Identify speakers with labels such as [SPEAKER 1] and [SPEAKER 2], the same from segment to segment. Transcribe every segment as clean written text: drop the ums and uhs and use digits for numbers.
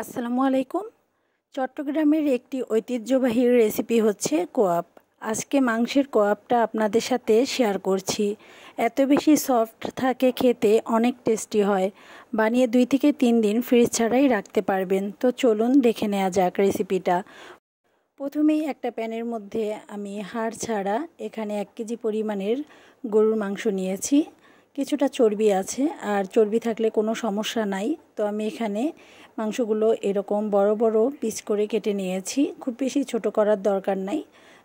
[SPEAKER 1] আসসালামু আলাইকুম। চট্টগ্রামের একটি ঐতিহ্যবাহী রেসিপি হচ্ছে কোয়াপ। আজকে মাংসের কোয়াপটা আপনাদের সাথে শেয়ার করছি। এত বেশি সফট থাকে, খেতে অনেক টেস্টি হয়। বানিয়ে 2 থেকে 3 দিন ফ্রিজ ছাড়াই রাখতে পারবেন। তো চলুন দেখে নেওয়া যাক রেসিপিটা। প্রথমেই একটা প্যানের মধ্যে আমি হাড় ছাড়া এখানে 1 কেজি পরিমাণের গরুর মাংস নিয়েছি। কিছুটা চর্বি আছে, আর চর্বি থাকলে কোনো সমস্যা নাই। তো আমি এখানে মাংসগুলো এরকম বড় বড় পিস করে কেটে নিয়েছি, খুব বেশি ছোট করার দরকার নাই।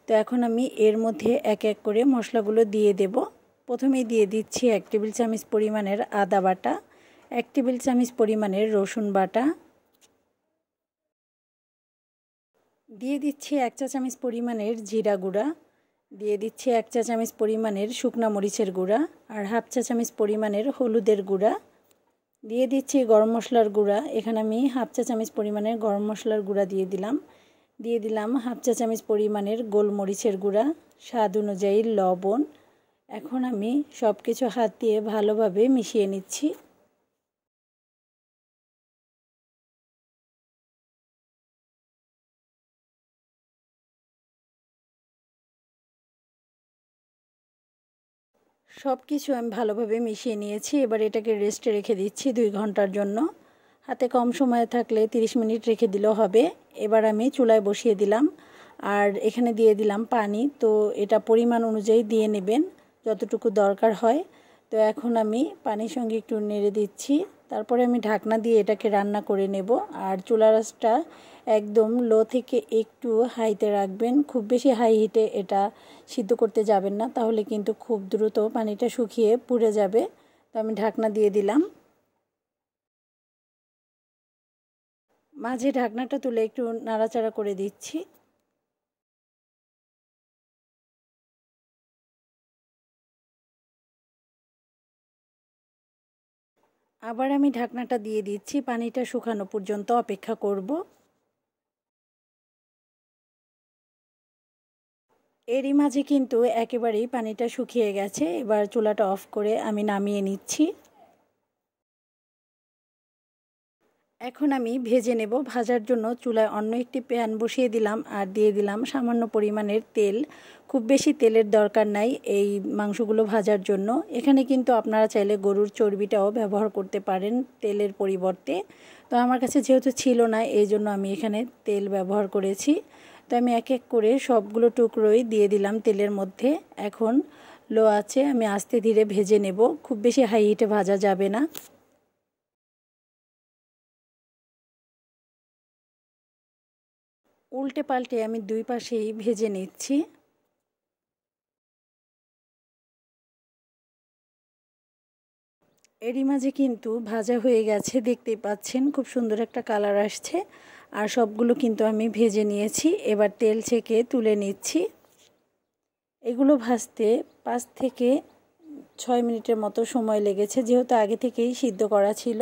[SPEAKER 1] তো এখন আমি এর মধ্যে এক এক করে মশলাগুলো দিয়ে দেব। প্রথমেই দিয়ে দিচ্ছি 1 টেবিল চামচ পরিমাণের আদা বাটা, 1 টেবিল চামচ পরিমাণের রসুন বাটা, দিয়ে দিচ্ছি 1 চা চামচ পরিমাণের জিরা গুঁড়া, দিয়ে দিচ্ছি 1 চা চামচ পরিমাণের শুকনা মরিচের গুঁড়া, আর হাফ চা চামচ পরিমাণের হলুদের গুঁড়া, দিয়ে দিচ্ছি গরম মশলার গুঁড়া। এখানে আমি হাফ চা চামচ পরিমাণের গরম মশলার গুঁড়া দিয়ে দিলাম হাফ চা চামচ পরিমাণের গোলমরিচের গুঁড়া, স্বাদ অনুযায়ী লবণ। এখন আমি সব কিছু হাত দিয়ে ভালোভাবে মিশিয়ে নিচ্ছি। সব কিছু আমি ভালোভাবে মিশিয়ে নিয়েছি। এবার এটাকে রেস্টে রেখে দিচ্ছি 2 ঘন্টার জন্য। হাতে কম সময় থাকলে 30 মিনিট রেখে দিলেও হবে। এবার আমি চুলায় বসিয়ে দিলাম, আর এখানে দিয়ে দিলাম পানি। তো এটা পরিমাণ অনুযায়ী দিয়ে নেবেন যতটুকু দরকার হয়। তো এখন আমি পানির সঙ্গে একটু নেড়ে দিচ্ছি। তারপরে আমি ঢাকনা দিয়ে এটাকে রান্না করে নেব। আর চুলার আঁচটা একদম লো থেকে একটু হাইতে রাখবেন। খুব বেশি হাই হিটে এটা সিদ্ধ করতে যাবেন না, তাহলে কিন্তু খুব দ্রুত পানিটা শুকিয়ে পুড়ে যাবে। তো আমি ঢাকনা দিয়ে দিলাম। মাঝে ঢাকনাটা তুলে একটু নাড়াচাড়া করে দিচ্ছি। আবার আমি ঢাকনাটা দিয়ে দিচ্ছি, পানিটা শুকানো পর্যন্ত অপেক্ষা করব। এরই মাঝে কিন্তু একেবারেই পানিটা শুকিয়ে গেছে। এবার চুলাটা অফ করে আমি নামিয়ে নিচ্ছি। এখন আমি ভেজে নেব। ভাজার জন্য চুলায় অন্য একটি প্যান বসিয়ে দিলাম, আর দিয়ে দিলাম সামান্য পরিমাণের তেল। খুব বেশি তেলের দরকার নাই এই মাংসগুলো ভাজার জন্য। এখানে কিন্তু আপনারা চাইলে গরুর চর্বিটাও ব্যবহার করতে পারেন তেলের পরিবর্তে। তো আমার কাছে যেহেতু ছিল না, এই জন্য আমি এখানে তেল ব্যবহার করেছি। তো আমি এক এক করে সবগুলো টুকরোই দিয়ে দিলাম তেলের মধ্যে। এখন লো আছে আমি আস্তে ধীরে ভেজে নেব, খুব বেশি হাই হিটে ভাজা যাবে না। উল্টে পাল্টে আমি 2 পাশেই ভেজে নিচ্ছি। এরই মাঝে কিন্তু ভাজা হয়ে গেছে, দেখতেই পাচ্ছেন খুব সুন্দর একটা কালার আসছে। আর সবগুলো কিন্তু আমি ভেজে নিয়েছি। এবার তেল ছেঁকে তুলে নিচ্ছি। এগুলো ভাজতে 5 থেকে 6 মিনিটের মতো সময় লেগেছে, যেহেতু আগে থেকেই সিদ্ধ করা ছিল।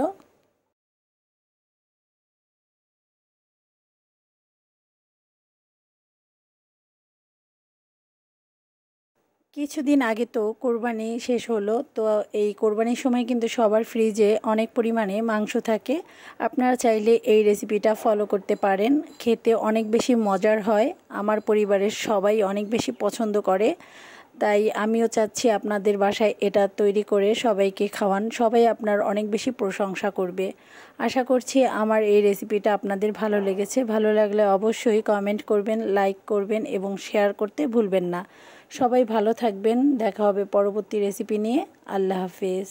[SPEAKER 1] কিছুদিন আগে তো কোরবানি শেষ হলো। তো এই কোরবানির সময় কিন্তু সবার ফ্রিজে অনেক পরিমাণে মাংস থাকে। আপনারা চাইলে এই রেসিপিটা ফলো করতে পারেন, খেতে অনেক বেশি মজার হয়। আমার পরিবারের সবাই অনেক বেশি পছন্দ করে। তাই আমিও চাচ্ছি আপনাদের বাসায় এটা তৈরি করে সবাইকে খাওয়ান। সবাই আপনার অনেক বেশি প্রশংসা করবে। আশা করছি আমার এই রেসিপিটা আপনাদের ভালো লেগেছে। ভালো লাগলে অবশ্যই কমেন্ট করবেন, লাইক করবেন এবং শেয়ার করতে ভুলবেন না। সবাই ভালো থাকবেন। দেখা হবে পরবর্তী রেসিপি নিয়ে। আল্লাহ হাফেজ।